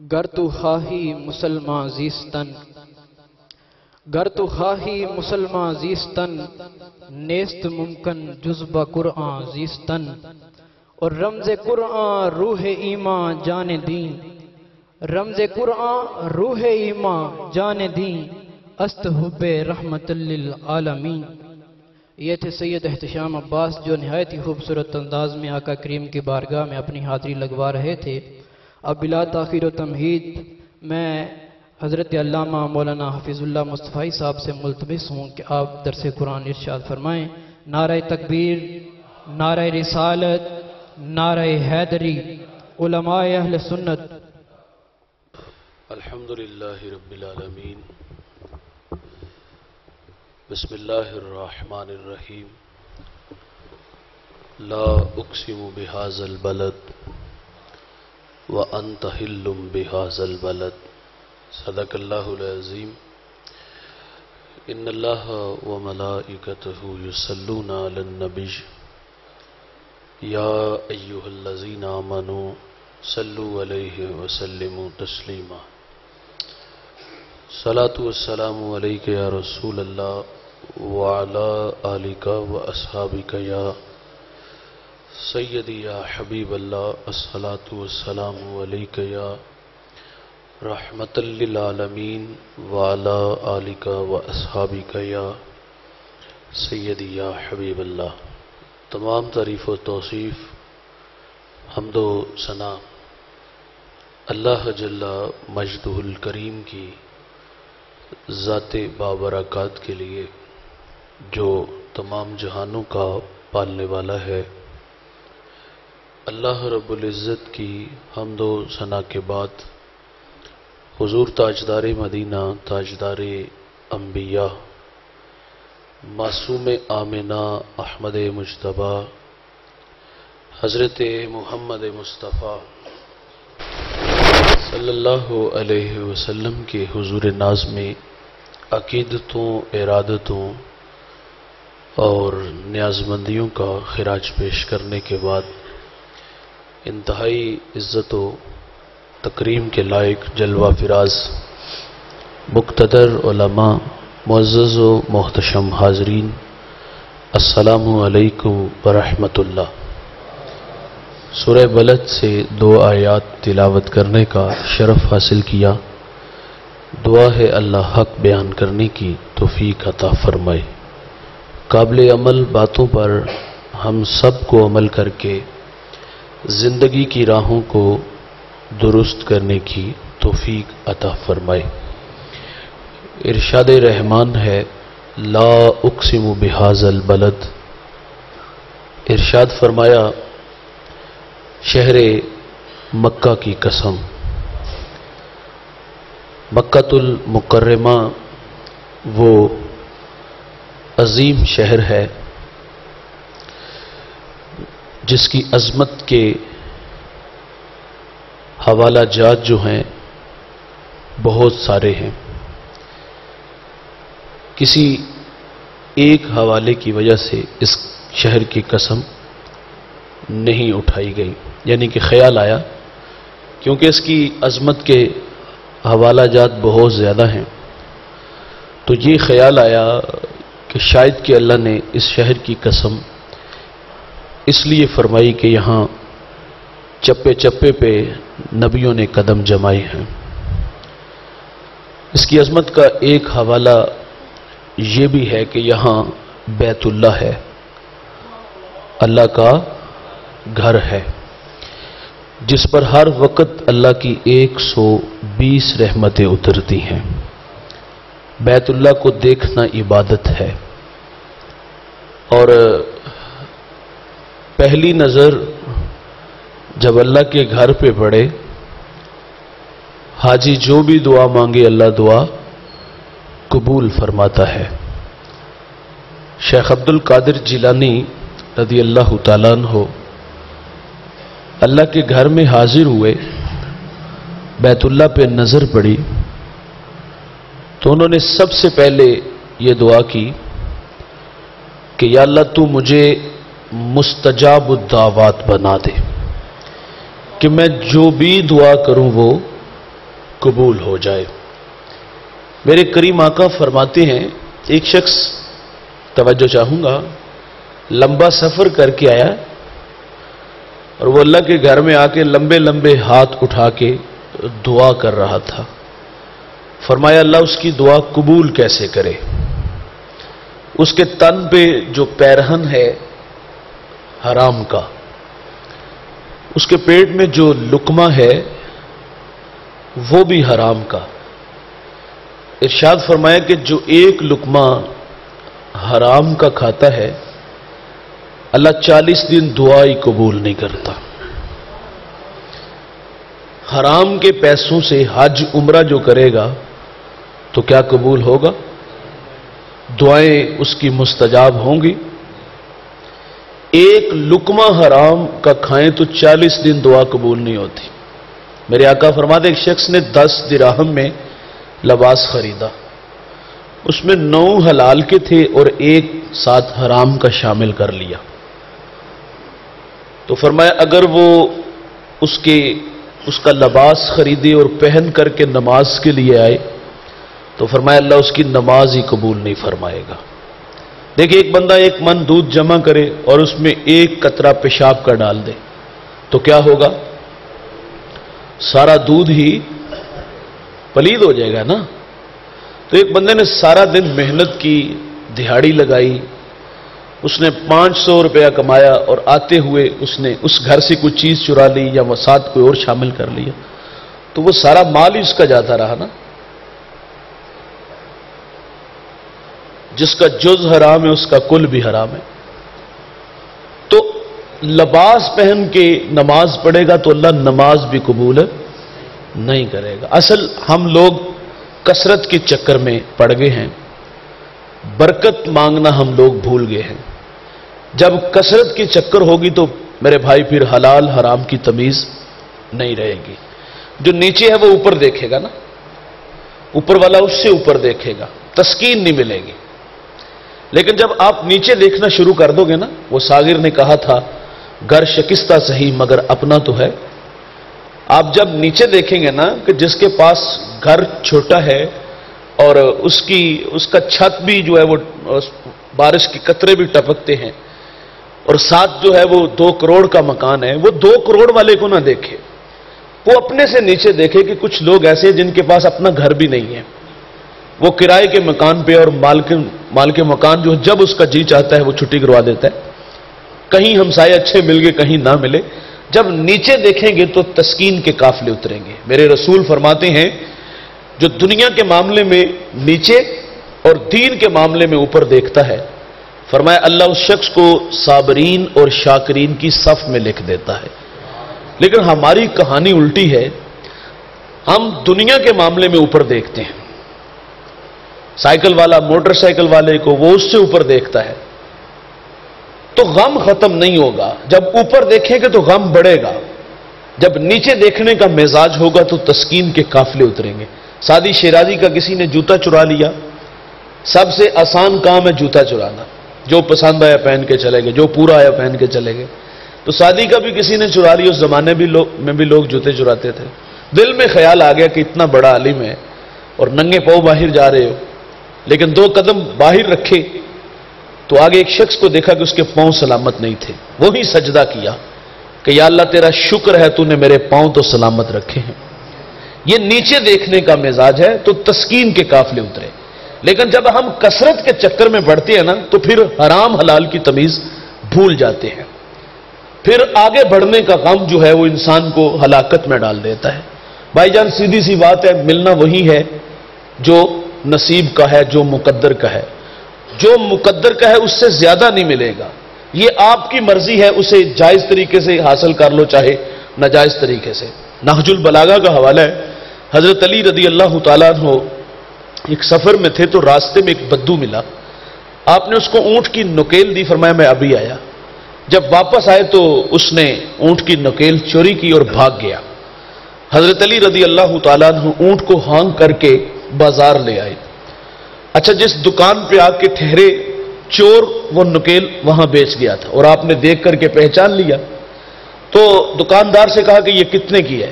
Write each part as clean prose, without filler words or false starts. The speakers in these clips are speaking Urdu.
گر تو خواہی مسلمان زیستن، گر تو خواہی مسلمان زیستن، نیست ممکن جذبہ قرآن زیستن، اور رمز قرآن روح ایمان جان دین، رمز قرآن روح ایمان جان دین، است حب رحمت للعالمین۔ یہ تھے سید احتشام عباس جو نہایت ہی خوبصورت انداز میں آقا کریم کی بارگاہ میں اپنی حاضری لگوا رہے تھے۔ اب بلا تاخیر و تمہید میں حضرت علامہ مولانا حفیظ اللہ مصطفی صاحب سے ملتمس ہوں کہ آپ درس قرآن ارشاد فرمائیں۔ نعرہ تکبیر، نعرہ رسالت، نعرہ حیدری، علماء اہل سنت۔ الحمدللہ رب العالمین، بسم اللہ الرحمن الرحیم۔ لا اقسم بهذا البلد وانت حل بهذا البلد، صدق اللہ العظیم۔ ان اللہ وملائکتہ یصلون علی النبی یا ایہا الذین آمنوا صلوا علیہ وسلموا تسلیما۔ صلاۃ والسلام علیک یا رسول اللہ وعلی آلک واصحابک یا سیدی یا حبیب اللہ، الصلاۃ والسلام علیک یا رحمت للعالمین وعلی آلک واصحابک یا سیدی یا حبیب اللہ۔ تمام تعریف و توصیف، حمد و ثنا اللہ جل مجدہ الکریم کی ذات بابرکات کے لیے جو تمام جہانوں کا پالنے والا ہے۔ اللہ رب العزت کی حمد و ثنا کے بعد حضور تاجدار مدینہ، تاجدار انبیاء، معصوم آمنہ احمد مجتبیٰ حضرت محمد مصطفیٰ صلی اللہ علیہ وسلم کے حضور ناز میں عقیدتوں، ارادتوں اور نیازمندیوں کا خراج پیش کرنے کے بعد انتہائی عزت و تکریم کے لائق جلوہ فراز مقتدر علماء، معزز و محتشم حاضرین، السلام علیکم ورحمۃ اللہ۔ سورہ بلد سے 2 آیات تلاوت کرنے کا شرف حاصل کیا۔ دعا ہے اللہ حق بیان کرنے کی توفیق عطا فرمائے۔ قابل عمل باتوں پر ہم سب کو عمل کر کے زندگی کی راہوں کو درست کرنے کی توفیق عطا فرمائے۔ ارشاد رحمان ہے لا اقسم بہذا البلد، ارشاد فرمایا شہر مکہ کی قسم۔ مکۃ المکرمہ وہ عظیم شہر ہے جس کی عظمت کے حوالہ جات جو ہیں بہت سارے ہیں۔ کسی ایک حوالے کی وجہ سے اس شہر کی قسم نہیں اٹھائی گئی، یعنی کہ خیال آیا کیونکہ اس کی عظمت کے حوالہ جات بہت زیادہ ہیں، تو یہ خیال آیا کہ شاید کہ اللہ نے اس شہر کی قسم اس لیے فرمائی کہ یہاں چپے چپے پہ نبیوں نے قدم جمائے ہیں۔ اس کی عظمت کا ایک حوالہ یہ بھی ہے کہ یہاں بیت اللہ ہے، اللہ کا گھر ہے، جس پر ہر وقت اللہ کی 120 رحمتیں اترتی ہیں۔ بیت اللہ کو دیکھنا عبادت ہے، اور پہلی نظر جب اللہ کے گھر پہ پڑے، حاجی جو بھی دعا مانگے اللہ دعا قبول فرماتا ہے۔ شیخ عبد القادر جیلانی رضی اللہ تعالیٰ عنہ اللہ کے گھر میں حاضر ہوئے، بیت اللہ پہ نظر پڑی تو انہوں نے سب سے پہلے یہ دعا کی کہ یا اللہ تو مجھے مستجاب الدعوات بنا دے، کہ میں جو بھی دعا کروں وہ قبول ہو جائے۔ میرے کریم آقا فرماتے ہیں ایک شخص، توجہ چاہوں گا، لمبا سفر کر کے آیا اور وہ اللہ کے گھر میں آ کے لمبے لمبے ہاتھ اٹھا کے دعا کر رہا تھا۔ فرمایا اللہ اس کی دعا قبول کیسے کرے؟ اس کے تن پہ جو پیرہن ہے حرام کا، اس کے پیٹ میں جو لقمہ ہے وہ بھی حرام کا۔ ارشاد فرمایا کہ جو ایک لقمہ حرام کا کھاتا ہے اللہ 40 دن دعا ہی قبول نہیں کرتا۔ حرام کے پیسوں سے حج عمرہ جو کرے گا تو کیا قبول ہوگا؟ دعائیں اس کی مستجاب ہوں گی؟ ایک لقمہ حرام کا کھائیں تو 40 دن دعا قبول نہیں ہوتی۔ میرے آقا فرماتے ایک شخص نے 10 درہم میں لباس خریدا، اس میں 9 حلال کے تھے اور ایک ساتھ حرام کا شامل کر لیا، تو فرمایا اگر وہ اس کا لباس خریدے اور پہن کر کے نماز کے لیے آئے تو فرمایا اللہ اس کی نماز ہی قبول نہیں فرمائے گا۔ دیکھیں ایک بندہ 1 من دودھ جمع کرے اور اس میں 1 قطرہ پیشاب کا ڈال دے تو کیا ہوگا؟ سارا دودھ ہی پلید ہو جائے گا نا۔ تو ایک بندے نے سارا دن محنت کی، دہاڑی لگائی، اس نے 500 روپیہ کمایا اور آتے ہوئے اس نے اس گھر سے کوئی چیز چرا لی یا وہ ساتھ کوئی اور شامل کر لیا تو وہ سارا مال ہی اس کا جاتا رہا نا۔ جس کا جز حرام ہے اس کا کل بھی حرام ہے۔ تو لباس پہن کے نماز پڑھے گا تو اللہ نماز بھی قبول نہیں کرے گا۔ اصل ہم لوگ کثرت کے چکر میں پڑ گئے ہیں، برکت مانگنا ہم لوگ بھول گئے ہیں۔ جب کثرت کی چکر ہوگی تو میرے بھائی پھر حلال حرام کی تمیز نہیں رہے گی۔ جو نیچے ہے وہ اوپر دیکھے گا نا، اوپر والا اس سے اوپر دیکھے گا، تسکین نہیں ملے گی۔ لیکن جب آپ نیچے دیکھنا شروع کر دو گے نا، وہ ساغر نے کہا تھا گھر شکستہ صحیح مگر اپنا تو ہے۔ آپ جب نیچے دیکھیں گے نا کہ جس کے پاس گھر چھوٹا ہے اور اس کا چھت بھی جو ہے وہ بارش کے قطرے بھی ٹپکتے ہیں اور ساتھ جو ہے وہ 2 کروڑ کا مکان ہے، وہ 2 کروڑ والے کو نہ دیکھے، وہ اپنے سے نیچے دیکھے کہ کچھ لوگ ایسے جن کے پاس اپنا گھر بھی نہیں ہے، وہ کرائے کے مکان پہ اور مال کے مکان جو جب اس کا جی چاہتا ہے وہ چھٹی کروا دیتا ہے، کہیں ہمسائے اچھے مل گئے کہیں نہ ملے۔ جب نیچے دیکھیں گے تو تسکین کے قافلے اتریں گے۔ میرے رسول فرماتے ہیں جو دنیا کے معاملے میں نیچے اور دین کے معاملے میں اوپر دیکھتا ہے، فرمایا اللہ اس شخص کو صابرین اور شاکرین کی صف میں لکھ دیتا ہے۔ لیکن ہماری کہانی الٹی ہے، ہم دنیا کے معاملے میں اوپر دیکھتے ہیں، سائیکل والا موٹر سائیکل والے کو وہ اس سے اوپر دیکھتا ہے تو غم ختم نہیں ہوگا۔ جب اوپر دیکھیں گے تو غم بڑھے گا، جب نیچے دیکھنے کا مزاج ہوگا تو تسکین کے قافلے اتریں گے۔ سعدی شیرازی کا کسی نے جوتا چرا لیا، سب سے آسان کام ہے جوتا چرانا، جو پسند آیا پہن کے چلے گئے، جو پورا آیا پہن کے چلے گئے۔ تو سعدی کا بھی کسی نے چرا لیا، اس زمانے میں بھی لوگ جوتے چراتے تھے۔ دل میں خیال آ گیا کہ اتنا بڑا عالم ہے اور ننگے پاؤں باہر جا رہے ہو، لیکن 2 قدم باہر رکھے تو آگے ایک شخص کو دیکھا کہ اس کے پاؤں سلامت نہیں تھے، وہی سجدہ کیا کہ یا اللہ تیرا شکر ہے تو نے میرے پاؤں تو سلامت رکھے ہیں۔ یہ نیچے دیکھنے کا مزاج ہے تو تسکین کے قافلے اترے۔ لیکن جب ہم کثرت کے چکر میں بڑھتے ہیں نا تو پھر حرام حلال کی تمیز بھول جاتے ہیں، پھر آگے بڑھنے کا غم جو ہے وہ انسان کو ہلاکت میں ڈال دیتا ہے۔ بھائی جان سیدھی سی بات ہے، ملنا وہی ہے جو نصیب کا ہے، جو مقدر کا ہے۔ جو مقدر کا ہے اس سے زیادہ نہیں ملے گا، یہ آپ کی مرضی ہے، اسے جائز طریقے سے حاصل کر لو چاہے ناجائز طریقے سے۔ نہج البلاغہ کا حوالہ ہے، حضرت علی رضی اللہ تعالیٰ عنہ ایک سفر میں تھے تو راستے میں ایک بدو ملا، آپ نے اس کو اونٹ کی نکیل دی، فرمایا میں ابھی آیا۔ جب واپس آئے تو اس نے اونٹ کی نکیل چوری کی اور بھاگ گیا۔ حضرت علی رضی اللہ تعالیٰ عنہ اونٹ کو ہانگ کر کے بازار لے آئے۔ اچھا جس دکان پہ آ کے ٹھہرے چور وہ نکیل وہاں بیچ گیا تھا اور آپ نے دیکھ کر کے پہچان لیا۔ تو دکاندار سے کہا کہ یہ کتنے کی ہے؟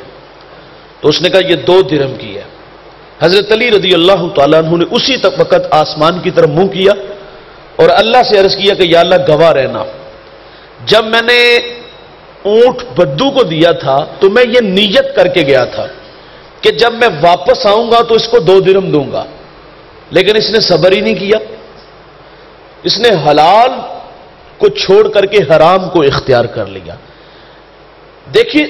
تو اس نے کہا یہ 2 درہم کی ہے۔ حضرت علی رضی اللہ تعالیٰ عنہ نے اسی وقت آسمان کی طرف منہ کیا اور اللہ سے عرض کیا کہ یا اللہ گواہ رہنا، جب میں نے اونٹ بدو کو دیا تھا تو میں یہ نیت کر کے گیا تھا کہ جب میں واپس آؤں گا تو اس کو 2 درہم دوں گا، لیکن اس نے صبر ہی نہیں کیا، اس نے حلال کو چھوڑ کر کے حرام کو اختیار کر لیا۔ دیکھیے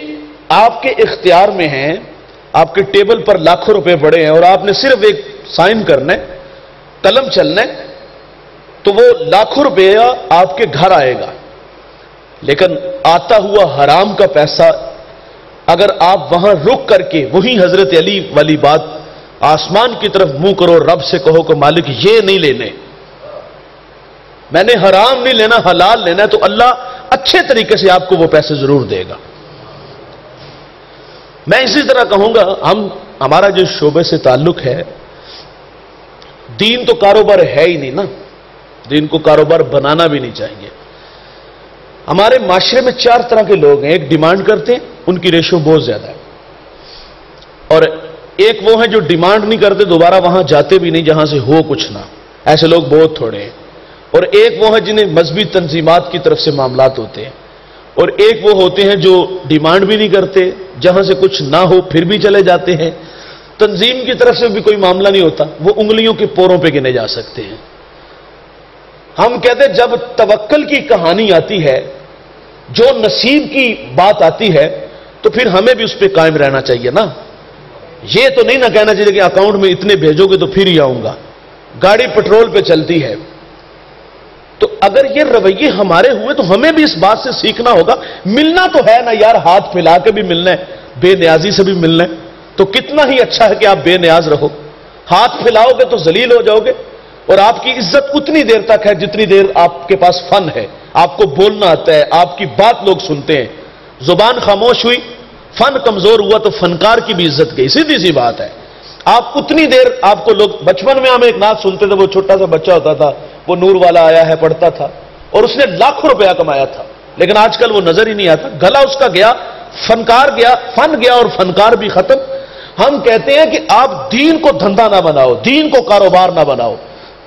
آپ کے اختیار میں ہیں، آپ کے ٹیبل پر لاکھوں روپے پڑے ہیں اور آپ نے صرف ایک سائن کرنا ہے، قلم چلنا ہے، تو وہ لاکھوں روپے آپ کے گھر آئے گا، لیکن آتا ہوا حرام کا پیسہ اگر آپ وہاں رک کر کے وہی حضرت علی والی بات آسمان کی طرف منہ کرو، رب سے کہو کہ مالک یہ نہیں لینے، میں نے حرام نہیں لینا حلال لینا ہے، تو اللہ اچھے طریقے سے آپ کو وہ پیسے ضرور دے گا۔ میں اسی طرح کہوں گا، ہمارا جو شعبے سے تعلق ہے، دین تو کاروبار ہے ہی نہیں نا، دین کو کاروبار بنانا بھی نہیں چاہیے۔ ہمارے معاشرے میں 4 طرح کے لوگ ہیں، ایک ڈیمانڈ کرتے ہیں، ان کی ریشو بہت زیادہ ہے، اور ایک وہ ہیں جو ڈیمانڈ نہیں کرتے، دوبارہ وہاں جاتے بھی نہیں جہاں سے ہو کچھ نہ، ایسے لوگ بہت تھوڑے ہیں، اور ایک وہ ہیں جنہیں مذہبی تنظیمات کی طرف سے معاملات ہوتے ہیں، اور ایک وہ ہوتے ہیں جو ڈیمانڈ بھی نہیں کرتے، جہاں سے کچھ نہ ہو پھر بھی چلے جاتے ہیں، تنظیم کی طرف سے بھی کوئی معاملہ نہیں ہوتا، وہ انگلیوں کے پوروں پہ گنے جا سکتے ہیں۔ ہم کہتے ہیں جب توکل کی کہانی آتی ہے، جو نصیب کی بات آتی ہے، تو پھر ہمیں بھی اس پہ قائم رہنا چاہیے نا، یہ تو نہیں نہ کہنا چاہیے کہ اکاؤنٹ میں اتنے بھیجو گے تو پھر ہی آؤں گا، گاڑی پٹرول پہ چلتی ہے۔ تو اگر یہ رویے ہمارے ہوئے تو ہمیں بھی اس بات سے سیکھنا ہوگا، ملنا تو ہے نا یار، ہاتھ پھیلا کے بھی ملنا ہے، بے نیازی سے بھی ملنا ہے، تو کتنا ہی اچھا ہے کہ آپ بے نیاز رہو، ہاتھ پھیلاؤ گے تو ذلیل ہو جاؤ گے، اور آپ کی عزت اتنی دیر تک ہے جتنی دیر آپ کے پاس فن ہے، آپ کو بولنا آتا ہے، آپ کی بات لوگ سنتے ہیں، زبان خاموش ہوئی، فن کمزور ہوا تو فنکار کی بھی عزت گئی، سیدھی سی بات ہے۔ آپ اتنی دیر آپ کو لوگ، بچپن میں ہم ایک نعت سنتے تھے، وہ چھوٹا سا بچہ ہوتا تھا، وہ نور والا آیا ہے پڑھتا تھا، اور اس نے لاکھوں روپیہ کمایا تھا، لیکن آج کل وہ نظر ہی نہیں آتا، گلا اس کا گیا، فنکار گیا، فن گیا اور فنکار بھی ختم۔ ہم کہتے ہیں کہ آپ دین کو دھندا نہ بناؤ، دین کو کاروبار نہ بناؤ،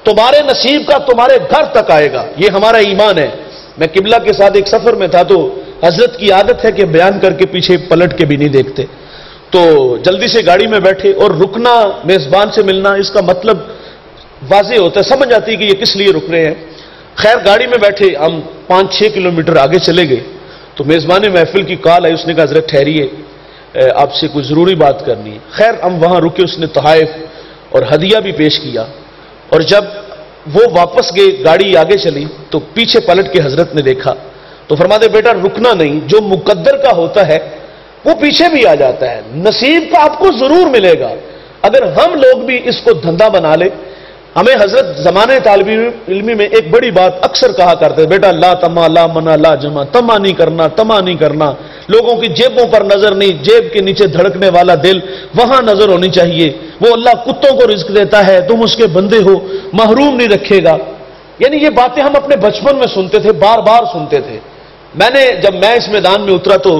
تمہارے نصیب کا تمہارے گھر تک آئے گا، یہ ہمارا ایمان ہے۔ میں قبلہ کے ساتھ ایک سفر میں تھا، تو حضرت کی عادت ہے کہ بیان کر کے پیچھے پلٹ کے بھی نہیں دیکھتے، تو جلدی سے گاڑی میں بیٹھے اور رکنا، میزبان سے ملنا، اس کا مطلب واضح ہوتا ہے، سمجھ آتی ہے کہ یہ کس لیے رک رہے ہیں۔ خیر گاڑی میں بیٹھے ہم 5-6 کلومیٹر آگے چلے گئے تو میزبان محفل کی کال آئی، اس نے کہا حضرت ٹھہریے، آپ سے کوئی ضروری بات کرنی ہے۔ خیر ہم وہاں رکے، اس نے تحائف اور ہدیہ بھی پیش کیا، اور جب وہ واپس گئے، گاڑی آگے چلی تو پیچھے پلٹ کے حضرت نے دیکھا تو فرماتے بیٹا رکنا نہیں، جو مقدر کا ہوتا ہے وہ پیچھے بھی آ جاتا ہے، نصیب کا آپ کو ضرور ملے گا۔ اگر ہم لوگ بھی اس کو دھندا بنا لے، ہمیں حضرت زمانے طالب علمی میں ایک بڑی بات اکثر کہا کرتے، بیٹا لا تما لا منا لا جمع، تما نہیں کرنا، تما نہیں کرنا، لوگوں کی جیبوں پر نظر نہیں، جیب کے نیچے دھڑکنے والا دل وہاں نظر ہونی چاہیے، وہ اللہ کتوں کو رزق دیتا ہے، تم اس کے بندے ہو، محروم نہیں رکھے گا۔ یعنی یہ باتیں ہم اپنے بچپن میں سنتے تھے، بار بار سنتے تھے۔ جب میں اس میدان میں اترا تو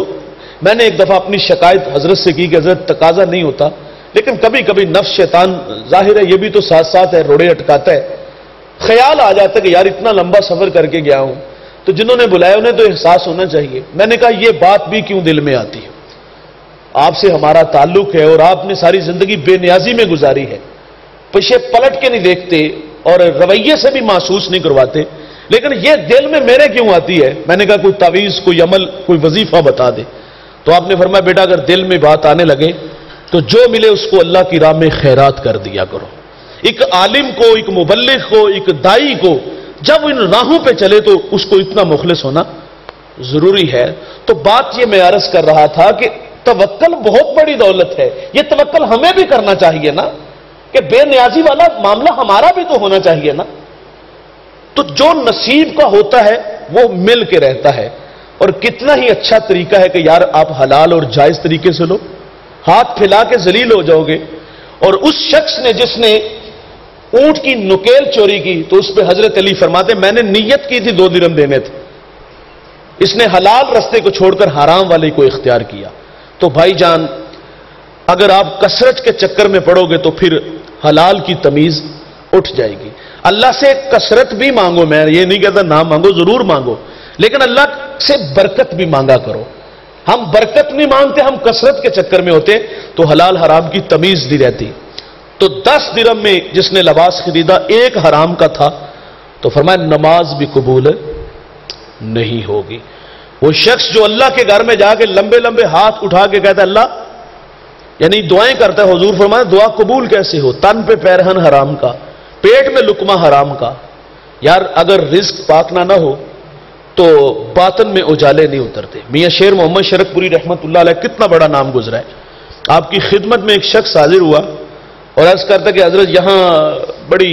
میں نے ایک دفعہ اپنی شکایت حضرت سے کی کہ حضرت تقاضا نہیں ہوتا، لیکن کبھی کبھی نفس شیطان ظاہر ہے یہ بھی تو ساتھ ساتھ ہے، روڑے اٹکاتا ہے، خیال آ جاتا ہے کہ یار اتنا لمبا سفر کر کے گیا ہوں، تو جنہوں نے بلایا انہیں تو احساس ہونا چاہیے۔ میں نے کہا یہ بات بھی کیوں دل میں آتی ہے، آپ سے ہمارا تعلق ہے اور آپ نے ساری زندگی بے نیازی میں گزاری ہے، پیچھے پلٹ کے نہیں دیکھتے اور رویے سے بھی محسوس نہیں کرواتے، لیکن یہ دل میں میرے کیوں آتی ہے؟ میں نے کہا کوئی تعویذ، کوئی عمل، کوئی وظیفہ بتا دے۔ تو آپ نے فرمایا بیٹا اگر دل میں بات آنے لگے تو جو ملے اس کو اللہ کی راہ میں خیرات کر دیا کرو۔ ایک عالم کو، ایک مبلغ کو، ایک دائی کو جب ان راہوں پہ چلے تو اس کو اتنا مخلص ہونا ضروری ہے۔ تو بات یہ میں عرض کر رہا تھا کہ توکل بہت بڑی دولت ہے، یہ توکل ہمیں بھی کرنا چاہیے نا، کہ بے نیازی والا معاملہ ہمارا بھی تو ہونا چاہیے نا۔ تو جو نصیب کا ہوتا ہے وہ مل کے رہتا ہے، اور کتنا ہی اچھا طریقہ ہے کہ یار آپ حلال اور جائز طریقے سے لو، ہاتھ پھیلا کے ذلیل ہو جاؤ گے۔ اور اس شخص نے جس نے اونٹ کی نکیل چوری کی تو اس پہ حضرت علی فرماتے میں نے نیت کی تھی 2 درہم دینے تھے، اس نے حلال رستے کو چھوڑ کر حرام والے کو اختیار کیا. تو بھائی جان اگر آپ کثرت کے چکر میں پڑو گے تو پھر حلال کی تمیز اٹھ جائے گی. اللہ سے کثرت بھی مانگو، میں یہ نہیں کہتا نہ مانگو، ضرور مانگو، لیکن اللہ سے برکت بھی مانگا کرو. ہم برکت نہیں مانگتے، ہم کثرت کے چکر میں ہوتے تو حلال حرام کی تمیز نہیں رہتی. تو 10 درہم میں جس نے لباس خریدا ایک حرام کا تھا تو فرمایا نماز بھی قبول نہیں ہوگی. وہ شخص جو اللہ کے گھر میں جا کے لمبے لمبے ہاتھ اٹھا کے کہتا ہے اللہ، یعنی دعائیں کرتا ہے، حضور فرمایا دعا قبول کیسے ہو؟ تن پہ پیرہن حرام کا، پیٹ میں لقمہ حرام کا. یار اگر رزق پاک نہ ہو تو باطن میں اجالے نہیں اترتے. میاں شیر محمد شرک پوری رحمت اللہ علیہ کتنا بڑا نام گزرا ہے. آپ کی خدمت میں ایک شخص حاضر ہوا اور عرض کرتا کہ حضرت یہاں بڑی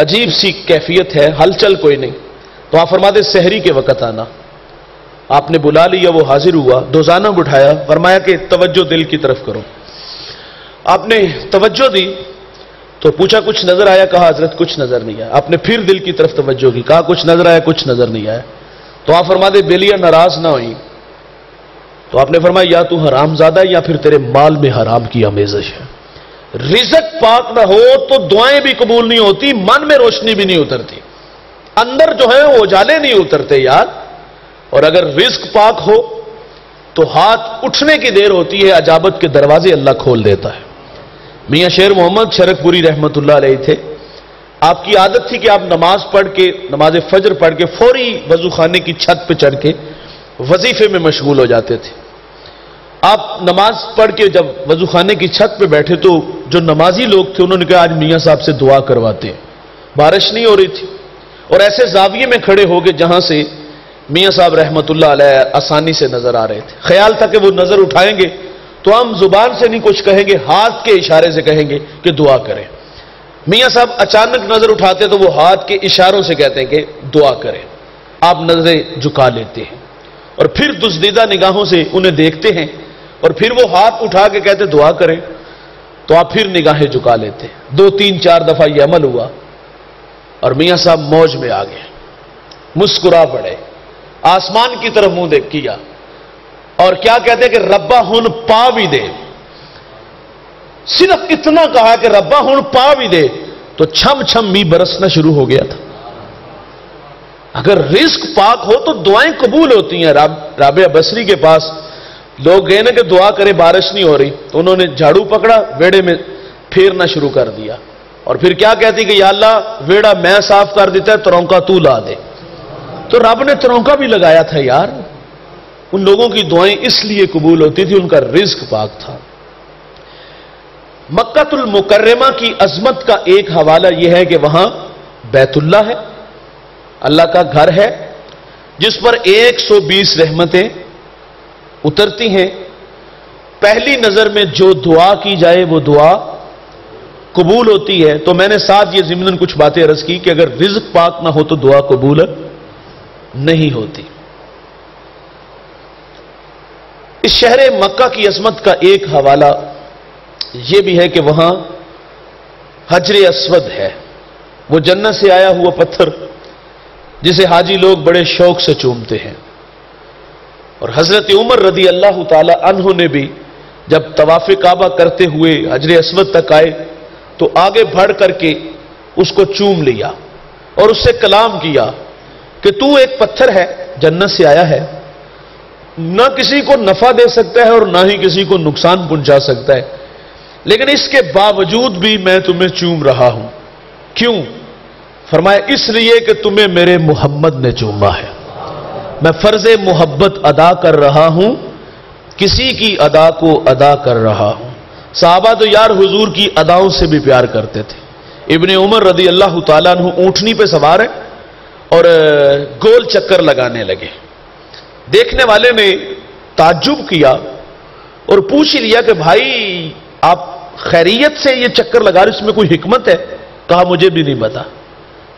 عجیب سی کیفیت ہے، ہلچل کوئی نہیں. تو آپ فرماتے سحری کے وقت آنا. آپ نے بلا لیا، وہ حاضر ہوا، دوزانہ بٹھایا، فرمایا کہ توجہ دل کی طرف کرو. آپ نے توجہ دی تو پوچھا کچھ نظر آیا؟ کہا حضرت کچھ نظر نہیں آیا. آپ نے پھر دل کی طرف توجہ کی، کہا کچھ نظر آیا؟ کچھ نظر نہیں آیا. تو آپ فرماتے بیلیا ناراض نہ ہوئی. تو آپ نے فرمایا یا تو حرام زادہ ہے یا پھر تیرے مال میں حرام کی آمیزش ہے. رزق پاک نہ ہو تو دعائیں بھی قبول نہیں ہوتی، من میں روشنی بھی نہیں اترتی، اندر جو ہے وہ اجالے نہیں اترتے یار. اور اگر رزق پاک ہو تو ہاتھ اٹھنے کی دیر ہوتی ہے، اجابت کے دروازے اللہ کھول دیتا ہے. میاں شیر محمد شرک پوری رحمت اللہ علیہ تھے. آپ کی عادت تھی کہ آپ نماز پڑھ کے، نماز فجر پڑھ کے فوری وضو خانے کی چھت پہ چڑھ کے وظیفے میں مشغول ہو جاتے تھے. آپ نماز پڑھ کے جب وضو خانے کی چھت پہ بیٹھے تو جو نمازی لوگ تھے انہوں نے کہا آج میاں صاحب سے دعا کرواتے ہیں. بارش نہیں ہو رہی تھی اور ایسے زاویے میں کھڑے ہو گئے جہاں سے میاں صاحب رحمت اللہ علیہ آسانی سے نظر آ رہے تھے. خیال تھا کہ وہ نظر اٹھائیں گے تو ہم زبان سے نہیں کچھ کہیں گے، ہاتھ کے اشارے سے کہیں گے کہ دعا کریں. میاں صاحب اچانک نظر اٹھاتے تو وہ ہاتھ کے اشاروں سے کہتے ہیں کہ دعا کریں. آپ نظریں جھکا لیتے ہیں اور پھر دزدیدہ نگاہوں سے انہیں دیکھتے ہیں اور پھر وہ ہاتھ اٹھا کے کہتے دعا کریں تو آپ پھر نگاہیں جھکا لیتے. 2 3 4 دفعہ یہ عمل ہوا اور میاں صاحب موج میں آ گئے، مسکرا پڑے، آسمان کی طرف منہ دیکھ کیا اور کیا کہتے کہ ربا ہن پا بھی دے. صرف اتنا کہا کہ ربا ہن پا بھی دے تو چھم چھم بھی برسنا شروع ہو گیا تھا. اگر رزق پاک ہو تو دعائیں قبول ہوتی ہیں. رابعہ بصری کے پاس لوگ گئے نا کہ دعا کرے، بارش نہیں ہو رہی، تو انہوں نے جھاڑو پکڑا، ویڑے میں پھیرنا شروع کر دیا اور پھر کیا کہتی کہ یا اللہ ویڑا میں صاف کر دیتا ہے، ترونکا تو لا دے. تو رب نے ترونکا بھی لگایا تھا یار. ان لوگوں کی دعائیں اس لیے قبول ہوتی تھی، ان کا رزق پاک تھا. مکہ المکرمہ کی عظمت کا ایک حوالہ یہ ہے کہ وہاں بیت اللہ ہے، اللہ کا گھر ہے جس پر 120 رحمتیں اترتی ہیں. پہلی نظر میں جو دعا کی جائے وہ دعا قبول ہوتی ہے. تو میں نے ساتھ یہ ضمناً کچھ باتیں عرض کی کہ اگر رزق پاک نہ ہو تو دعا قبول نہیں ہوتی. اس شہر مکہ کی عظمت کا ایک حوالہ یہ بھی ہے کہ وہاں حجر اسود ہے، وہ جنت سے آیا ہوا پتھر جسے حاجی لوگ بڑے شوق سے چومتے ہیں. اور حضرت عمر رضی اللہ تعالی عنہ نے بھی جب طواف کعبہ کرتے ہوئے حجر اسود تک آئے تو آگے بڑھ کر کے اس کو چوم لیا اور اس سے کلام کیا کہ تو ایک پتھر ہے، جنت سے آیا ہے، نہ کسی کو نفع دے سکتا ہے اور نہ ہی کسی کو نقصان پہنچا سکتا ہے، لیکن اس کے باوجود بھی میں تمہیں چوم رہا ہوں. کیوں؟ فرمایا اس لیے کہ تمہیں میرے محمد نے چوما ہے. میں فرض محبت ادا کر رہا ہوں، کسی کی ادا کو ادا کر رہا ہوں. صحابہ تو یار حضور کی اداؤں سے بھی پیار کرتے تھے. ابن عمر رضی اللہ تعالیٰ عنہ اونٹنی پہ سوار ہے اور گول چکر لگانے لگے. دیکھنے والے نے تعجب کیا اور پوچھ لیا کہ بھائی آپ خیریت سے یہ چکر لگا رہے، اس میں کوئی حکمت ہے؟ کہا مجھے بھی نہیں پتا.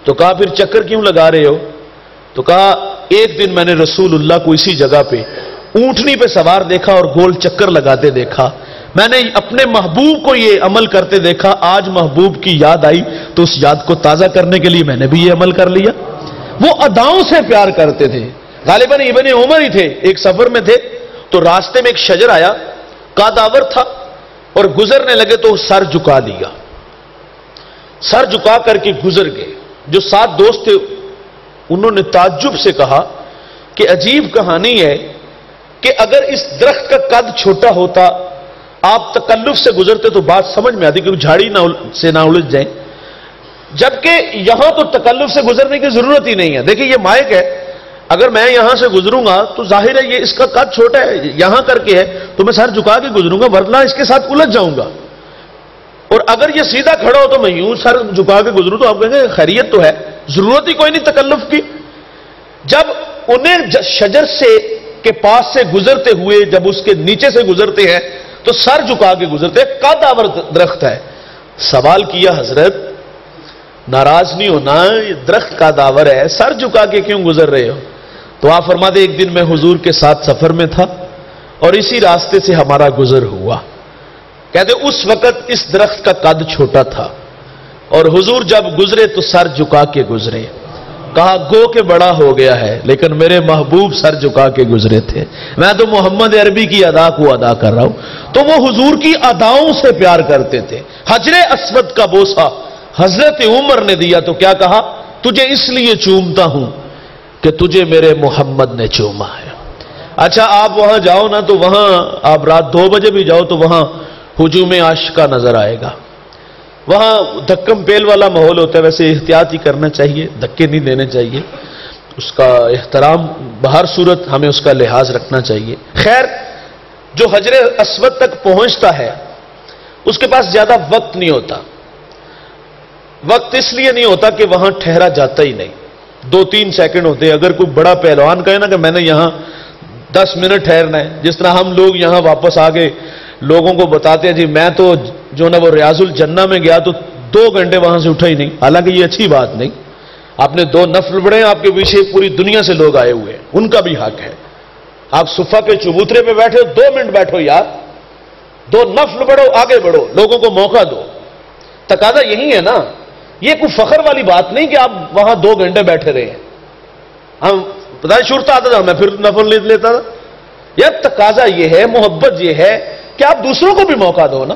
تو کہا پھر چکر کیوں لگا رہے ہو؟ تو کہا ایک دن میں نے رسول اللہ کو اسی جگہ پہ اونٹنی پہ سوار دیکھا اور گول چکر لگاتے دیکھا. میں نے اپنے محبوب کو یہ عمل کرتے دیکھا، آج محبوب کی یاد آئی تو اس یاد کو تازہ کرنے کے لیے میں نے بھی یہ عمل کر لیا. وہ اداؤں سے پیار کرتے تھے. غالباً ابن عمر ہی تھے، ایک سفر میں تھے تو راستے میں ایک شجر آیا، قادآور تھا، اور گزرنے لگے تو سر جھکا لیا، سر جھکا کر کے گزر گئے۔ جو 7 دوست تھے انہوں نے تعجب سے کہا کہ عجیب کہانی ہے کہ اگر اس درخت کا قد چھوٹا ہوتا، آپ تکلف سے گزرتے تو بات سمجھ میں آتی، کیونکہ جھاڑی سے نہ الجھ جائیں، جبکہ یہاں تو تکلف سے گزرنے کی ضرورت ہی نہیں ہے۔ دیکھیں یہ مائک ہے، اگر میں یہاں سے گزروں گا تو ظاہر ہے یہ اس کا قد چھوٹا ہے، یہاں کر کے ہے تو میں سر جھکا کے گزروں گا، ورنہ اس کے ساتھ الجھ جاؤں گا۔ اور اگر یہ سیدھا کھڑا ہو تو میں یوں سر جھکا کے گزروں تو آپ کہیں گے خیریت تو ہے، ضرورت ہی کوئی نہیں تکلف کی۔ جب انہیں شجر کے پاس سے گزرتے ہوئے جب اس کے نیچے سے گزرتے ہیں تو سر جھکا کے گزرتے ہیں، قدآور درخت ہے۔ سوال کیا حضرت ناراض نہیں ہونا، یہ درخت قدآور ہے، سر جھکا کے کیوں گزر رہے ہو؟ تو آپ فرماتے ایک دن میں حضور کے ساتھ سفر میں تھا اور اسی راستے سے ہمارا گزر ہوا۔ کہتے اس وقت اس درخت کا قد چھوٹا تھا اور حضور جب گزرے تو سر جھکا کے گزرے۔ کہا گو کہ بڑا ہو گیا ہے لیکن میرے محبوب سر جھکا کے گزرے تھے، میں تو محمد عربی کی ادا کو ادا کر رہا ہوں۔ تو وہ حضور کی اداؤں سے پیار کرتے تھے۔ حجر اسود کا بوسہ حضرت عمر نے دیا تو کیا کہا؟ تجھے اس لیے چومتا ہوں کہ تجھے میرے محمد نے چوما ہے۔ اچھا آپ وہاں جاؤ نا تو وہاں آپ رات 2 بجے بھی جاؤ تو وہاں ہجوم عاشقہ نظر آئے گا، وہاں دھکم پیل والا ماحول ہوتا ہے۔ ویسے احتیاط ہی کرنا چاہیے، دھکے نہیں دینے چاہیے، اس کا احترام بہر صورت ہمیں اس کا لحاظ رکھنا چاہیے۔ خیر جو حجر اسود تک پہنچتا ہے اس کے پاس زیادہ وقت نہیں ہوتا، وقت اس لیے نہیں ہوتا کہ وہاں ٹھہرا جاتا ہی نہیں، 2-3 سیکنڈ ہوتے ہیں۔ اگر کوئی بڑا پہلوان کہے نا کہ میں نے یہاں 10 منٹ ٹھہرنا ہے، جس طرح ہم لوگ یہاں واپس آگے لوگوں کو بتاتے ہیں جی میں تو جو نا وہ ریاض الجنہ میں گیا تو 2 گھنٹے وہاں سے اٹھا ہی نہیں، حالانکہ یہ اچھی بات نہیں، آپ نے 2 نفل پڑھے، آپ کے پیچھے پوری دنیا سے لوگ آئے ہوئے ہیں، ان کا بھی حق ہے۔ آپ صفہ کے چبوترے پہ بیٹھے 2 منٹ بیٹھو یار، 2 نفل پڑھو، آگے بڑھو، لوگوں کو موقع دو۔ تقاضا یہی ہے نا، یہ کوئی فخر والی بات نہیں کہ آپ وہاں 2 گھنٹے بیٹھے رہے ہیں۔ ہم پتہ شرطہ آتا تھا میں پھر نفل لے لیتا تھا، یار تقاضا یہ ہے، محبت یہ ہے کہ آپ دوسروں کو بھی موقع دو نا۔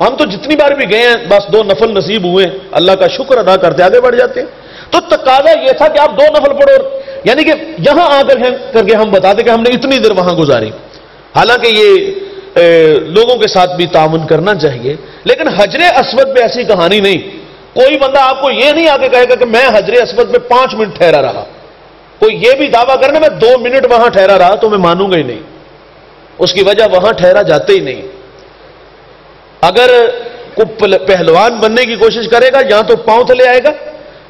ہم تو جتنی بار بھی گئے ہیں بس 2 نفل نصیب ہوئے، اللہ کا شکر ادا کرتے آگے بڑھ جاتے ہیں۔ تو تقاضا یہ تھا کہ آپ 2 نفل پڑھو، یعنی کہ یہاں آ کر کے ہم بتاتے کہ ہم نے اتنی دیر وہاں گزاری، حالانکہ یہ لوگوں کے ساتھ بھی تعاون کرنا چاہیے۔ لیکن حجر اسود پہ ایسی کہانی نہیں، کوئی بندہ آپ کو یہ نہیں آگے کہے گا کہ میں حجر اسود پہ 5 منٹ ٹھہرا رہا، کوئی یہ بھی دعویٰ کرنا میں 2 منٹ وہاں ٹھہرا رہا تو میں مانوں گا ہی نہیں، اس کی وجہ وہاں ٹھہرا جاتے ہی نہیں۔ اگر کوئی پہلوان بننے کی کوشش کرے گا یا تو پاؤں تلے آئے گا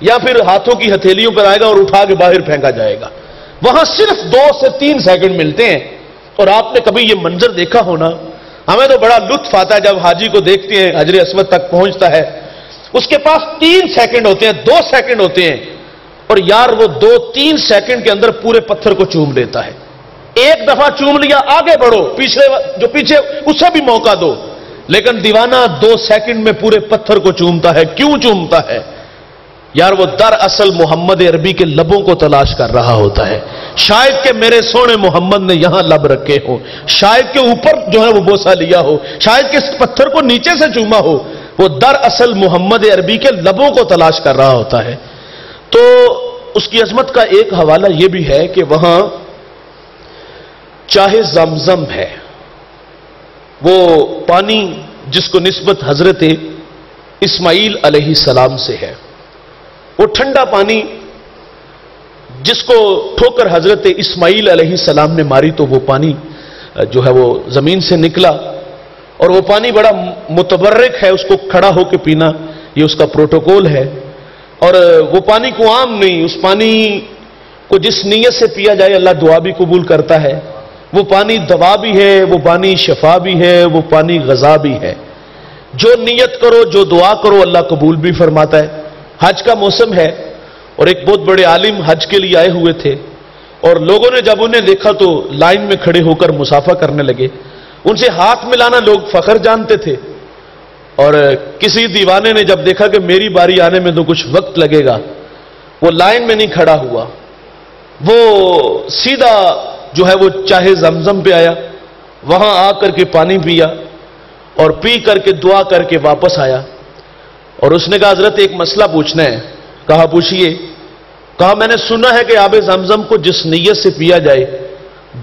یا پھر ہاتھوں کی ہتھیلیوں پر آئے گا اور اٹھا کے باہر پھینکا جائے گا۔ وہاں صرف 2 سے 3 سیکنڈ ملتے ہیں، اور آپ نے کبھی یہ منظر دیکھا ہونا، ہمیں تو بڑا لطف آتا ہے جب حاجی کو دیکھتے ہیں حجر اسود تک پہنچتا ہے، اس کے پاس 3 سیکنڈ ہوتے ہیں، 2 سیکنڈ ہوتے ہیں، اور یار وہ 2-3 سیکنڈ کے اندر پورے پتھر کو چوم لیتا ہے۔ ایک دفعہ چوم لیا آگے بڑھو، جو پیچھے اسے بھی موقع دو، لیکن دیوانہ 2 سیکنڈ میں پورے پتھر کو چومتا ہے۔ کیوں چومتا ہے؟ یار وہ دراصل محمد عربی کے لبوں کو تلاش کر رہا ہوتا ہے، شاید کہ میرے سونے محمد نے یہاں لب رکھے ہو، شاید کہ اوپر جو ہے وہ بوسہ لیا ہو، شاید کہ اس پتھر کو نیچے سے چوما ہو، وہ دراصل محمد عربی کے لبوں کو تلاش کر رہا ہوتا ہے۔ تو اس کی عظمت کا ایک حوالہ یہ بھی ہے کہ وہاں چاہے زمزم ہے، وہ پانی جس کو نسبت حضرت اسماعیل علیہ السلام سے ہے، وہ ٹھنڈا پانی جس کو ٹھوکر حضرت اسماعیل علیہ السلام نے ماری تو وہ پانی جو ہے وہ زمین سے نکلا، اور وہ پانی بڑا متبرک ہے، اس کو کھڑا ہو کے پینا یہ اس کا پروٹوکول ہے، اور وہ پانی کو عام نہیں، اس پانی کو جس نیت سے پیا جائے اللہ دعا بھی قبول کرتا ہے، وہ پانی دوا بھی ہے، وہ پانی شفا بھی ہے، وہ پانی غذا بھی ہے، جو نیت کرو جو دعا کرو اللہ قبول بھی فرماتا ہے۔ حج کا موسم ہے اور ایک بہت بڑے عالم حج کے لیے آئے ہوئے تھے، اور لوگوں نے جب انہیں دیکھا تو لائن میں کھڑے ہو کر مصافحہ کرنے لگے، ان سے ہاتھ ملانا لوگ فخر جانتے تھے، اور کسی دیوانے نے جب دیکھا کہ میری باری آنے میں تو کچھ وقت لگے گا، وہ لائن میں نہیں کھڑا ہوا، وہ سیدھا جو ہے وہ چاہے زمزم پہ آیا، وہاں آ کر کے پانی پیا اور پی کر کے دعا کر کے واپس آیا، اور اس نے کہا حضرت ایک مسئلہ پوچھنا ہے۔ کہا پوچھئے۔ کہا میں نے سنا ہے کہ آب زمزم کو جس نیت سے پیا جائے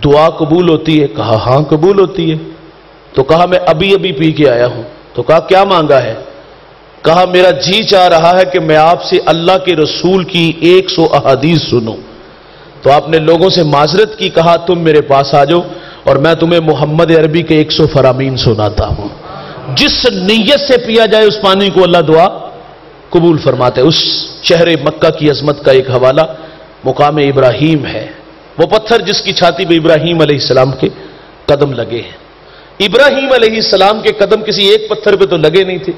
دعا قبول ہوتی ہے۔ کہا ہاں قبول ہوتی ہے۔ تو کہا میں ابھی ابھی پی کے آیا ہوں۔ تو کہا کیا مانگا ہے؟ کہا میرا جی چاہ رہا ہے کہ میں آپ سے اللہ کے رسول کی 100 احادیث سنوں۔ تو آپ نے لوگوں سے معذرت کی، کہا تم میرے پاس آ جاؤ اور میں تمہیں محمد عربی کے 100 فرامین سناتا ہوں۔ جس نیت سے پیا جائے اس پانی کو اللہ دعا قبول فرماتے ہیں۔ اس شہر مکہ کی عظمت کا ایک حوالہ مقام ابراہیم ہے، وہ پتھر جس کی چھاتی پہ ابراہیم علیہ السلام کے قدم لگے ہیں۔ ابراہیم علیہ السلام کے قدم کسی ایک پتھر پہ تو لگے نہیں تھے،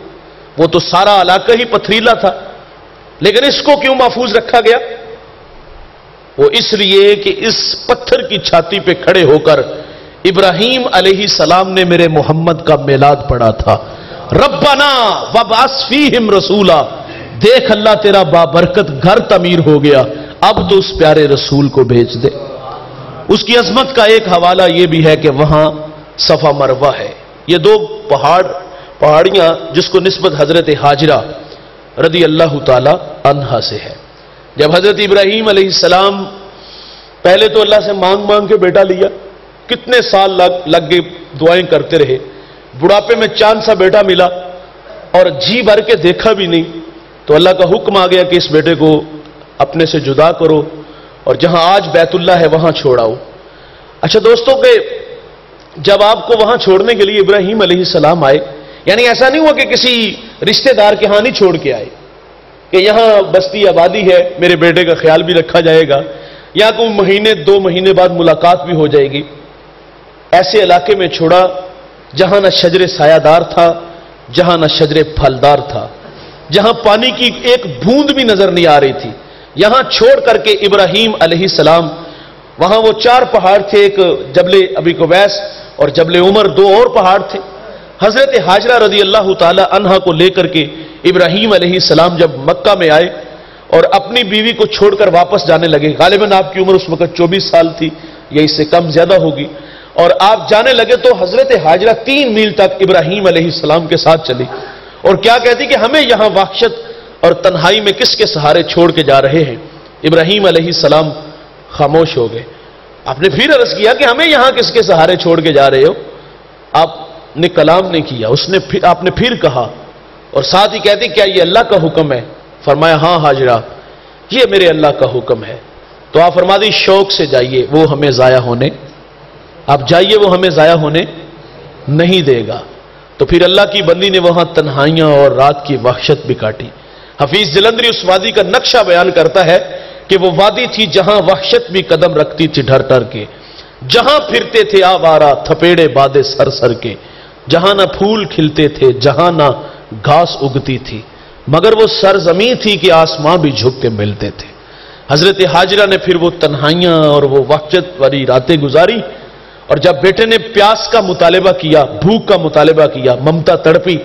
وہ تو سارا علاقہ ہی پتھریلا تھا، لیکن اس کو کیوں محفوظ رکھا گیا؟ وہ اس لیے کہ اس پتھر کی چھاتی پہ کھڑے ہو کر ابراہیم علیہ السلام نے میرے محمد کا میلاد پڑھا تھا۔ ربنا وابعث فیہم رسولا، دیکھ اللہ تیرا بابرکت گھر تعمیر ہو گیا، اب تو اس پیارے رسول کو بھیج دے۔ اس کی عظمت کا ایک حوالہ یہ بھی ہے کہ وہاں صفا مروہ ہے، یہ دو پہاڑیاں جس کو نسبت حضرت حاجرہ رضی اللہ تعالی عنہا سے ہے۔ جب حضرت ابراہیم علیہ السلام پہلے تو اللہ سے مانگ مانگ کے بیٹا لیا، کتنے سال لگ گئے، دعائیں کرتے رہے، بڑھاپے میں چاند سا بیٹا ملا اور جی بھر کے دیکھا بھی نہیں، تو اللہ کا حکم آ گیا کہ اس بیٹے کو اپنے سے جدا کرو اور جہاں آج بیت اللہ ہے وہاں چھوڑاؤ۔ اچھا دوستوں کہ جب آپ کو وہاں چھوڑنے کے لیے ابراہیم علیہ السلام آئے، یعنی ایسا نہیں ہوا کہ کسی رشتہ دار کے ہاں نہیں چھوڑ کے آئے کہ یہاں بستی آبادی ہے، میرے بیٹے کا خیال بھی رکھا جائے گا، یا کوئی مہینے 2 مہینے بعد ملاقات بھی ہو جائے گی۔ ایسے علاقے میں چھوڑا جہاں نہ شجر سایہ دار تھا، جہاں نہ شجر پھلدار تھا، جہاں پانی کی ایک بوند بھی نظر نہیں آ رہی تھی، یہاں چھوڑ کر کے ابراہیم علیہ السلام، وہاں وہ 4 پہاڑ تھے، ایک جبل ابی قبیس اور جبل عمر، 2 اور پہاڑ تھے۔ حضرت حاجرہ رضی اللہ تعالی عنہا کو لے کر کے ابراہیم علیہ السلام جب مکہ میں آئے اور اپنی بیوی کو چھوڑ کر واپس جانے لگے، غالباً آپ کی عمر اس وقت 24 سال تھی یا اس سے کم زیادہ ہوگی، اور آپ جانے لگے تو حضرت حاجرہ 3 میل تک ابراہیم علیہ السلام کے ساتھ چلی اور کیا کہتی کہ ہمیں یہاں وحشت اور تنہائی میں کس کے سہارے چھوڑ کے جا رہے ہیں؟ ابراہیم علیہ السلام خاموش ہو گئے۔ آپ نے پھر عرض کیا کہ ہمیں یہاں کس کے سہارے چھوڑ کے جا رہے ہو؟ آپ نے کلام نہیں کیا، آپ نے پھر کہا اور ساتھ ہی کہتی کیا یہ اللہ کا حکم ہے؟ فرمایا ہاں حاجرہ یہ میرے اللہ کا حکم ہے۔ تو آپ فرما دی شوق سے جائیے، وہ ہمیں ضائع ہونے، آپ جائیے وہ ہمیں ضائع ہونے نہیں دے گا۔ تو پھر اللہ کی بندی نے وہاں تنہائیاں اور رات کی وحشت بھی کاٹی۔ حفیظ جلندری اس وادی کا نقشہ بیان کرتا ہے کہ وہ وادی تھی جہاں وحشت بھی قدم رکھتی تھی ڈر ڈر کے، جہاں پھرتے تھے آوارہ تھپیڑے بادے سر سر کے، جہاں نہ پھول کھلتے تھے، جہاں نہ گھاس اگتی تھی، مگر وہ سرزمین تھی کہ آسماں بھی جھک کے ملتے تھے۔ حضرت حاجرہ نے پھر وہ تنہائیاں اور وہ وحشت والی راتیں گزاری، اور جب بیٹے نے پیاس کا مطالبہ کیا، بھوک کا مطالبہ کیا، ممتا تڑپی،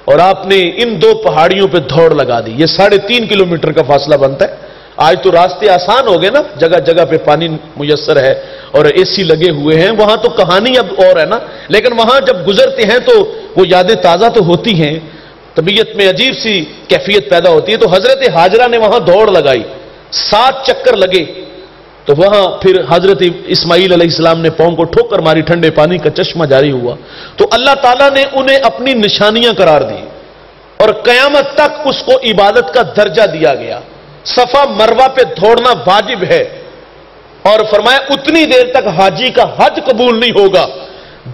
اور آپ نے ان 2 پہاڑیوں پہ دوڑ لگا دی۔ یہ 3.5 کلومیٹر کا فاصلہ بنتا ہے۔ آج تو راستے آسان ہو گئے نا، جگہ جگہ پہ پانی میسر ہے اور اے سی لگے ہوئے ہیں، وہاں تو کہانی اب اور ہے نا، لیکن وہاں جب گزرتے ہیں تو وہ یادیں تازہ تو ہوتی ہیں، طبیعت میں عجیب سی کیفیت پیدا ہوتی ہے۔ تو حضرت حاجرہ نے وہاں دوڑ لگائی، 7 چکر لگے، تو وہاں پھر حضرت اسماعیل علیہ السلام نے پاؤں کو ٹھوکر ماری، ٹھنڈے پانی کا چشمہ جاری ہوا، تو اللہ تعالیٰ نے انہیں اپنی نشانیاں قرار دی اور قیامت تک اس کو عبادت کا درجہ دیا گیا۔ صفا مروہ پہ دوڑنا واجب ہے، اور فرمایا اتنی دیر تک حاجی کا حج قبول نہیں ہوگا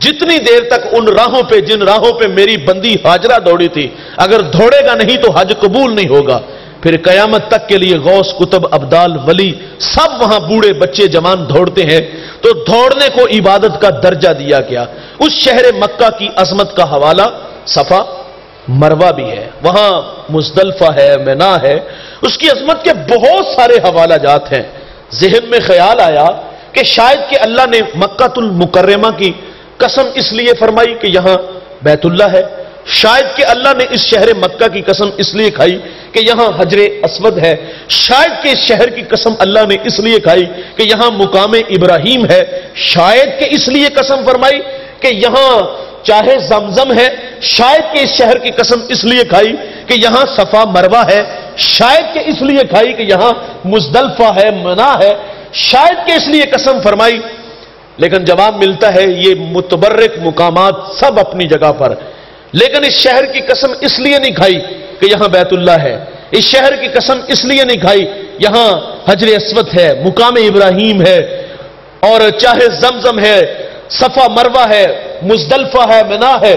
جتنی دیر تک ان راہوں پہ، جن راہوں پہ میری بندی حاجرہ دوڑی تھی، اگر دوڑے گا نہیں تو حج قبول نہیں ہوگا۔ پھر قیامت تک کے لیے غوث، کتب، ابدال، ولی سب وہاں بوڑھے بچے جوان دوڑتے ہیں، تو دوڑنے کو عبادت کا درجہ دیا گیا۔ اس شہر مکہ کی عظمت کا حوالہ صفا مروہ بھی ہے، وہاں مزدلفہ ہے، مینا ہے، اس کی عظمت کے بہت سارے حوالہ جات ہیں۔ ذہن میں خیال آیا کہ شاید کہ اللہ نے مکہ المکرمہ کی قسم اس لیے فرمائی کہ یہاں بیت اللہ ہے، شاید کہ اللہ نے اس شہر مکہ کی قسم اس لیے کھائی کہ یہاں حجر اسود ہے، شاید کہ اس شہر کی قسم اللہ نے اس لیے کھائی کہ یہاں مقام ابراہیم ہے، شاید کہ اس لیے قسم فرمائی کہ یہاں چاہے زمزم ہے، شاید کہ اس شہر کی قسم اس لیے کھائی کہ یہاں صفا مروہ ہے، شاید کہ اس لیے کھائی کہ یہاں مزدلفہ ہے، منا ہے، شاید کہ اس لیے قسم فرمائی. لیکن جواب ملتا ہے یہ متبرک مقامات سب اپنی جگہ پر، لیکن اس شہر کی قسم اس لیے نہیں کھائی کہ یہاں بیت اللہ ہے، اس شہر کی قسم اس لیے نہیں کھائی یہاں حجر اسود ہے، مقام ابراہیم ہے، اور چاہے زمزم ہے، صفا مروہ ہے، مزدلفہ ہے، منا ہے.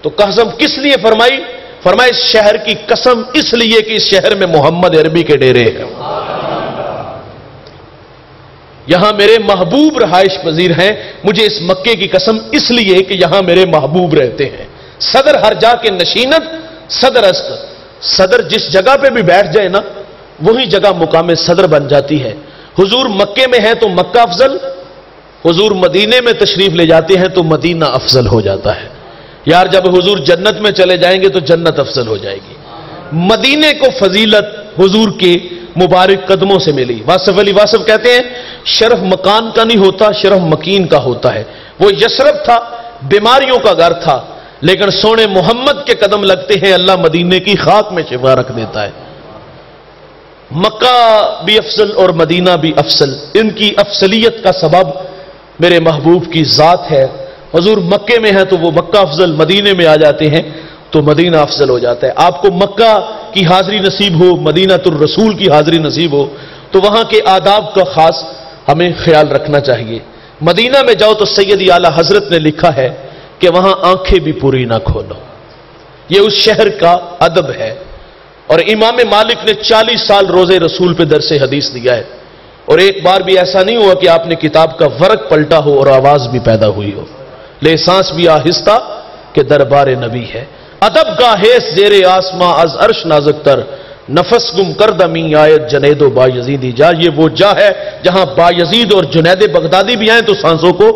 تو قسم کس لیے فرمائی؟ فرمایا اس شہر کی قسم اس لیے کہ اس شہر میں محمد عربی کے ڈیرے ہیں، یہاں میرے محبوب رہائش پذیر ہیں. مجھے اس مکے کی قسم اس لیے کہ یہاں میرے محبوب رہتے ہیں. صدر ہر جا کے نشینت صدر است، صدر جس جگہ پہ بھی بیٹھ جائے نا وہی جگہ مقام صدر بن جاتی ہے. حضور مکے میں ہے تو مکہ افضل، حضور مدینے میں تشریف لے جاتے ہیں تو مدینہ افضل ہو جاتا ہے. یار جب حضور جنت میں چلے جائیں گے تو جنت افضل ہو جائے گی. مدینے کو فضیلت حضور کے مبارک قدموں سے ملی. واصف علی واصف کہتے ہیں شرف مکان کا نہیں ہوتا، شرف مکین کا ہوتا ہے. وہ یثرب تھا، بیماریوں کا گھر تھا، لیکن سونے محمد کے قدم لگتے ہیں اللہ مدینے کی خاک میں شفا رکھ دیتا ہے. مکہ بھی افضل اور مدینہ بھی افضل، ان کی افضلیت کا سبب میرے محبوب کی ذات ہے. حضور مکے میں ہے تو وہ مکہ افضل، مدینے میں آ جاتے ہیں تو مدینہ افضل ہو جاتا ہے. آپ کو مکہ کی حاضری نصیب ہو، مدینہ الرسول کی حاضری نصیب ہو تو وہاں کے آداب کا خاص ہمیں خیال رکھنا چاہیے. مدینہ میں جاؤ تو سیدی اعلیٰ حضرت نے لکھا ہے کہ وہاں آنکھیں بھی پوری نہ کھولو، یہ اس شہر کا ادب ہے. اور امام مالک نے 40 سال روزے رسول پہ درس حدیث دیا ہے، اور ایک بار بھی ایسا نہیں ہوا کہ آپ نے کتاب کا ورق پلٹا ہو اور آواز بھی پیدا ہوئی ہو. لے سانس بھی آہستہ کہ دربار نبی ہے. ادب کا حیث زیر آسماں از عرش نازک تر، نفس گم کردمی آیت جنید و با یزیدی جا. یہ وہ جا ہے جہاں با یزید اور جنید بغدادی بھی آئیں تو سانسوں کو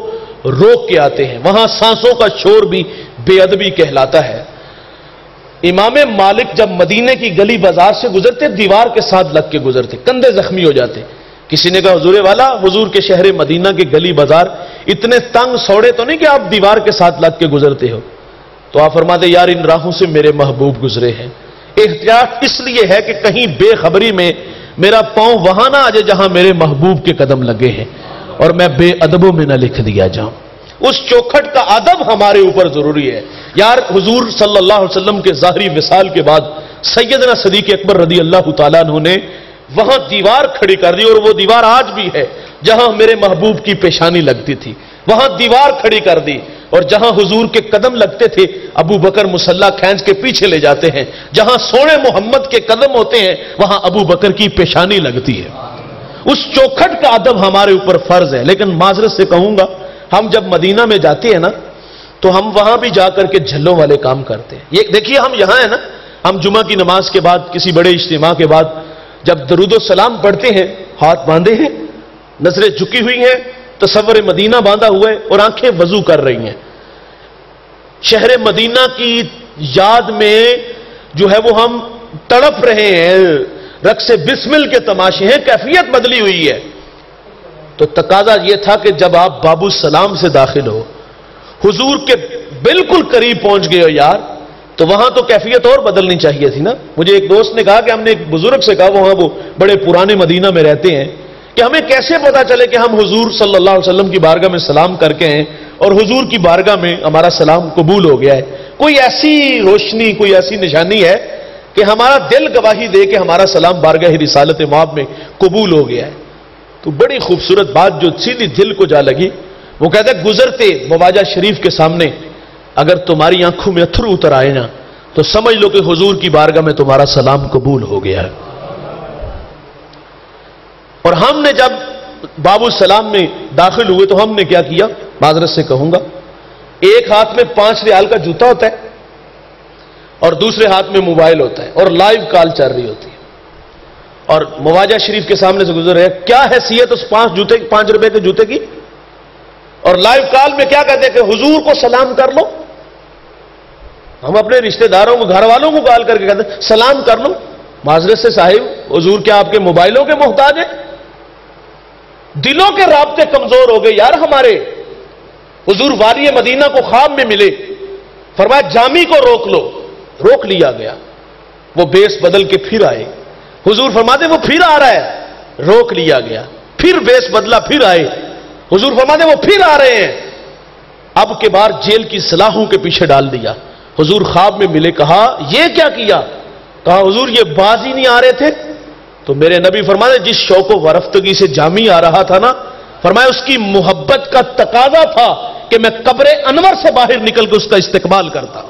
روک کے آتے ہیں. وہاں سانسوں کا شور بھی بے ادبی کہلاتا ہے. امام مالک جب مدینے کی گلی بازار سے گزرتے دیوار کے ساتھ لگ کے گزرتے، کندھے زخمی ہو جاتے. کسی نے کہا حضور والا حضور کے شہر مدینہ کے گلی بازار اتنے تنگ سوڑے تو نہیں کہ آپ دیوار کے ساتھ لگ کے گزرتے ہو؟ تو آپ فرماتے یار ان راہوں سے میرے محبوب گزرے ہیں. احتیاط اس لیے ہے کہ کہیں بے خبری میں میرا پاؤں وہاں نہ آ جائے جہاں میرے محبوب کے قدم لگے ہیں اور میں بے ادبوں میں نہ لکھ دیا جاؤں. اس چوکھٹ کا ادب ہمارے اوپر ضروری ہے. یار حضور صلی اللہ علیہ وسلم کے ظاہری وصال کے بعد سیدنا صدیق اکبر رضی اللہ تعالیٰ عنہ نے وہاں دیوار کھڑی کر دی، اور وہ دیوار آج بھی ہے جہاں میرے محبوب کی پیشانی لگتی تھی وہاں دیوار کھڑی کر دی. اور جہاں حضور کے قدم لگتے تھے ابو بکر مصلی کھینچ کے پیچھے لے جاتے ہیں. جہاں سونے محمد کے قدم ہوتے ہیں وہاں ابو بکر کی پیشانی لگتی ہے. اس چوکھٹ کا ادب ہمارے اوپر فرض ہے. لیکن معذرت سے کہوں گا ہم جب مدینہ میں جاتے ہیں نا تو ہم وہاں بھی جا کر کے جھلوں والے کام کرتے ہیں. یہ دیکھیے ہم یہاں ہیں نا، ہم جمعہ کی نماز کے بعد کسی بڑے اجتماع کے بعد جب درود و سلام پڑھتے ہیں ہاتھ باندھے ہیں، نظریں جھکی ہوئی ہیں، تصور مدینہ باندھا ہوا ہے اور آنکھیں وضو کر رہی ہیں. شہر مدینہ کی یاد میں جو ہے وہ ہم تڑپ رہے ہیں، رقص بسمل کے تماشے ہیں، کیفیت بدلی ہوئی ہے. تو تقاضا یہ تھا کہ جب آپ بابو السلام سے داخل ہو، حضور کے بالکل قریب پہنچ گئے ہو یار، تو وہاں تو کیفیت اور بدلنی چاہیے تھی نا. مجھے ایک دوست نے کہا کہ ہم نے ایک بزرگ سے کہا وہاں وہ بڑے پرانے مدینہ میں رہتے ہیں کہ ہمیں کیسے پتا چلے کہ ہم حضور صلی اللہ علیہ وسلم کی بارگاہ میں سلام کر کے ہیں اور حضور کی بارگاہ میں ہمارا سلام قبول ہو گیا ہے. کوئی ایسی روشنی، کوئی ایسی نشانی ہے کہ ہمارا دل گواہی دے کہ ہمارا سلام بارگاہ رسالت مآب میں قبول ہو گیا ہے. تو بڑی خوبصورت بات جو سیدھی دل کو جا لگی، وہ کہتا ہے گزرتے مواجہ شریف کے سامنے اگر تمہاری آنکھوں میں اتھر اتر آئے نا تو سمجھ لو کہ حضور کی بارگاہ میں تمہارا سلام قبول ہو گیا ہے. اور ہم نے جب بابو السلام میں داخل ہوئے تو ہم نے کیا کیا، معذرت سے کہوں گا، ایک ہاتھ میں 5 ریال کا جوتا ہوتا ہے اور دوسرے ہاتھ میں موبائل ہوتا ہے اور لائیو کال چل رہی ہوتی ہے، اور مواجہ شریف کے سامنے سے گزر رہے. کیا حیثیت اس 5 روپے کے جوتے کی؟ اور لائیو کال میں کیا کہتے ہیں کہ حضور کو سلام کر لو. ہم اپنے رشتہ داروں کو، گھر والوں کو کال کر کے کہتے ہیں سلام کر لو. معذرت سے صاحب، حضور کیا آپ کے موبائلوں کے محتاج ہیں؟ دلوں کے رابطے کمزور ہو گئے یار ہمارے۔ حضور والی مدینہ کو خواب میں ملے، فرمایا جامی کو روک لو، روک لیا گیا، وہ بیس بدل کے پھر آئے۔ حضور فرماتے وہ پھر آ رہا ہے، روک لیا گیا، پھر بیس بدلا، پھر آئے۔ حضور فرماتے وہ پھر آ رہے ہیں، اب کے بار جیل کی سلاخوں کے پیچھے ڈال دیا۔ حضور خواب میں ملے، کہا یہ کیا کیا؟ کہا حضور یہ باز ہی نہیں آ رہے تھے؟ تو میرے نبی فرماتے جس شوق و ورفتگی سے جامی آ رہا تھا نا، فرمایا اس کی محبت کا تقاضا تھا کہ میں قبر انور سے باہر نکل کے اس کا استقبال کرتا۔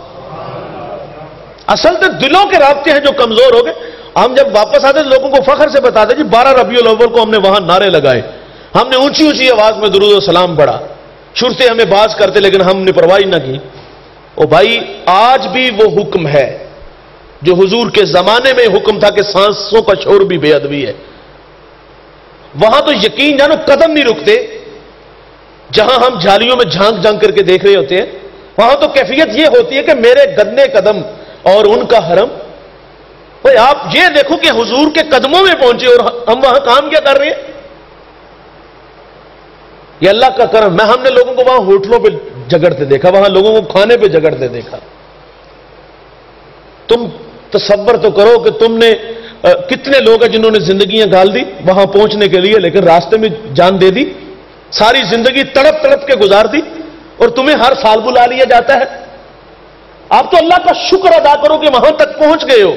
اصل تو دلوں کے رابطے ہیں جو کمزور ہو گئے۔ ہم جب واپس آتے لوگوں کو فخر سے بتاتے جی 12 ربیع الاول کو ہم نے وہاں نعرے لگائے، ہم نے اونچی اونچی آواز میں درود و سلام پڑھا، شرطے ہمیں باز کرتے لیکن ہم نے پرواہ نہ کی۔ او بھائی آج بھی وہ حکم ہے جو حضور کے زمانے میں حکم تھا کہ سانسوں کا شور بھی بے ادبی ہے۔ وہاں تو یقین جانو قدم نہیں رکتے، جہاں ہم جھالیوں میں جھانک جھانک کر کے دیکھ رہے ہوتے ہیں وہاں تو کیفیت یہ ہوتی ہے کہ میرے گدنے قدم اور ان کا حرم۔ بھائی آپ یہ دیکھو کہ حضور کے قدموں میں پہنچے اور ہم وہاں کام کیا کر رہے ہیں؟ یہ اللہ کا کرم۔ ہم نے لوگوں کو وہاں ہوٹلوں پہ جگڑتے دیکھا، وہاں لوگوں کو کھانے پہ جگڑتے دیکھا۔ تم تصور تو کرو کہ تم نے کتنے لوگ ہیں جنہوں نے زندگیاں گال دی وہاں پہنچنے کے لیے، لیکن راستے میں جان دے دی، ساری زندگی تڑپ تڑپ کے گزار دی، اور تمہیں ہر سال بلا لیا جاتا ہے۔ آپ تو اللہ کا شکر ادا کرو کہ وہاں تک پہنچ گئے ہو۔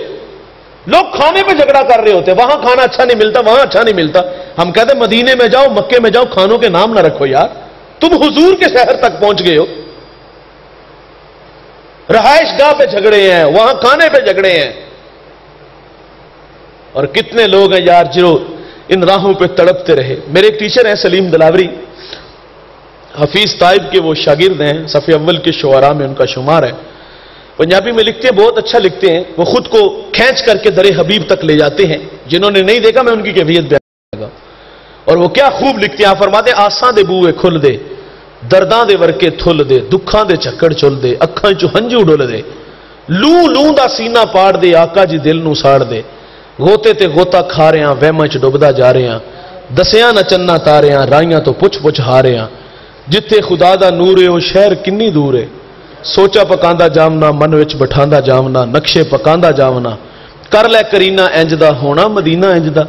لوگ کھانے پہ جھگڑا کر رہے ہوتے، وہاں کھانا اچھا نہیں ملتا، وہاں اچھا نہیں ملتا۔ ہم کہتے ہیں مدینے میں جاؤ، مکے میں جاؤ، کھانوں کے نام نہ رکھو یار، تم حضور کے شہر تک پہنچ گئے ہو۔ رہائش گاہ پہ جھگڑے ہیں، وہاں کھانے پہ جھگڑے ہیں، اور کتنے لوگ ہیں یار جو ان راہوں پہ تڑپتے رہے۔ میرے ایک ٹیچر ہیں سلیم دلاوری، حفیظ طائب کے وہ شاگرد ہیں، صف اول کے شعراء میں ان کا شمار ہے، پنجابی میں لکھتے ہیں، بہت اچھا لکھتے ہیں، وہ خود کو کھینچ کر کے در حبیب تک لے جاتے ہیں۔ جنہوں نے نہیں دیکھا میں ان کی کیفیت بیان کروں گا، اور وہ کیا خوب لکھتے ہیں۔ آپ فرماتے ہیں آساں دے بوئے کھل دے، درداں دے ورکے تھل دے، دکھاں دے چکڑ چل دے، اکھاں چوں ہنجو ڈول دے، لوں لوں دا سینہ پاڑ دے، آقا جی دل نو ساڑ دے، غوطے تے غوطہ کھا رہے ہیں، وہماں چ ڈبدا جا رہے ہیں، دسیاں نہ چننا تارے ہیں، رائیاں تو پچھ پچھ ہارے ہیں، جتھے خدا دا نور ہے وہ شہر کنی دور ہے، سوچا پکاندا جامنا، من وچ بٹھاندا جامنا، نقشے پکاندا جامنا، کر لے کرینہ انج دا ہونا مدینہ انج دا،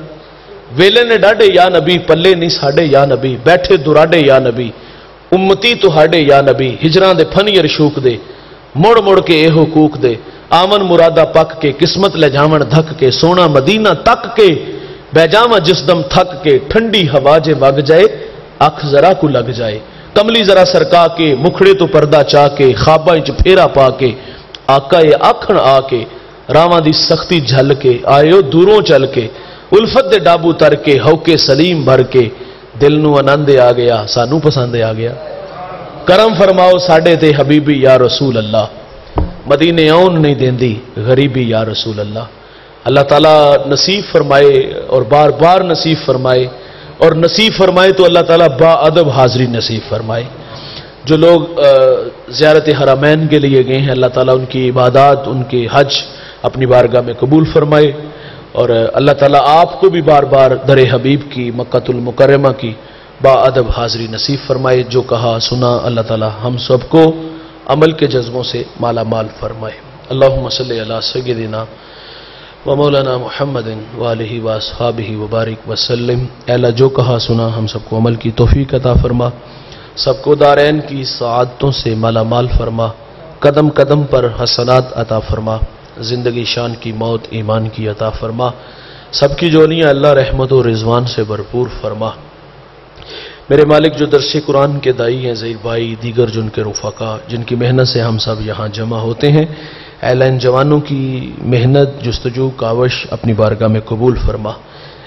ویلے نے ڈاڈے یا نبی، پلے نہیں ساڈے یا نبی، بیٹھے دراڈے یا نبی، امتی تہاڈے یا نبی، ہجراں دے پھنیر شوک دے، مڑ مڑ کے اے حقوق دے، آمن مرادہ پک کے، قسمت لے جاون دھک کے، سونا مدینہ تک کے، بہ جاواں جس دم تھک کے، ٹھنڈی ہوا جے وگ جائے، اکھ ذرا کو لگ جائے، کملی ذرا سرکا کے، مکھڑے تو پردہ چا کے، خواباں وچ پھیرا پا کے، آقا اے آکھن آ کے، راواں دی سختی جھل کے، آئیو دوروں چل کے، الفت دے ڈابو تر کے، ہو کے سلیم بھر کے، دل نو آنند آ گیا، سانو پسند آ گیا، کرم فرماؤ ساڈے تے حبیبی یا رسول اللہ، مدینے آن نہیں دیندی غریبی یا رسول اللہ۔ اللہ تعالیٰ نصیب فرمائے اور بار بار نصیب فرمائے، اور نصیب فرمائے تو اللہ تعالیٰ با ادب حاضری نصیب فرمائے۔ جو لوگ زیارت حرمین کے لیے گئے ہیں اللہ تعالیٰ ان کی عبادات، ان کے حج اپنی بارگاہ میں قبول فرمائے، اور اللہ تعالیٰ آپ کو بھی بار بار در حبیب کی مکہ المکرمہ کی با ادب حاضری نصیب فرمائے۔ جو کہا سنا اللہ تعالیٰ ہم سب کو عمل کے جذبوں سے مالا مال فرمائے۔ اللہم صلی علی سیدنا و مولانا محمد وآلہ واصحابہ وبارک وسلم۔ اے اللہ جو کہا سنا ہم سب کو عمل کی توفیق عطا فرما، سب کو دارین کی سعادتوں سے مالا مال فرما، قدم قدم پر حسنات عطا فرما، زندگی شان کی، موت ایمان کی عطا فرما، سب کی جولیاں اللہ رحمت و رضوان سے بھرپور فرما۔ میرے مالک جو درس قرآن کے دائی ہیں ظہیر بھائی، دیگر جن کے رفقا جن کی محنت سے ہم سب یہاں جمع ہوتے ہیں، اے اللہ ان جوانوں کی محنت جستجو کاوش اپنی بارگاہ میں قبول فرما،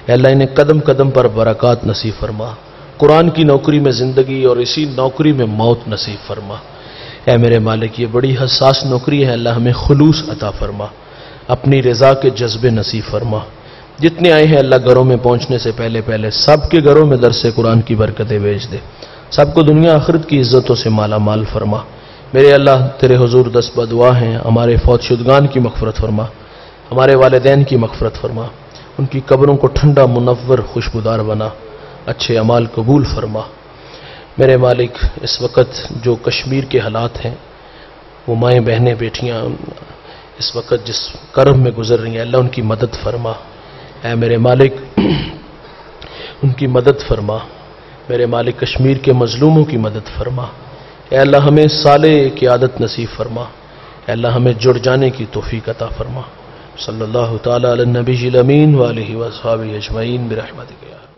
اے اللہ انہیں قدم قدم پر برکات نصیب فرما، قرآن کی نوکری میں زندگی اور اسی نوکری میں موت نصیب فرما۔ اے میرے مالک یہ بڑی حساس نوکری ہے، اللہ ہمیں خلوص عطا فرما، اپنی رضا کے جذبے نصیب فرما۔ جتنے آئے ہیں اللہ گھروں میں پہنچنے سے پہلے سب کے گھروں میں درس قرآن کی برکتیں بھیج دے، سب کو دنیا آخرت کی عزتوں سے مالا مال فرما۔ میرے اللہ تیرے حضور دست بدعا ہیں، ہمارے فوت شدگان کی مغفرت فرما، ہمارے والدین کی مغفرت فرما، ان کی قبروں کو ٹھنڈا منور خوشبودار بنا، اچھے اعمال قبول فرما۔ میرے مالک اس وقت جو کشمیر کے حالات ہیں، وہ مائیں بہنیں بیٹیاں اس وقت جس کرب میں گزر رہی ہیں، اللہ ان کی مدد فرما۔ اے میرے مالک ان کی مدد فرما، میرے مالک کشمیر کے مظلوموں کی مدد فرما۔ اے اللہ ہمیں صالح قیادت نصیب فرما، اے اللہ ہمیں جڑ جانے کی توفیق عطا فرما۔ صلی اللہ تعالی علی النبی الامین وآلہ وصحبہ اجمعین برحمتک یا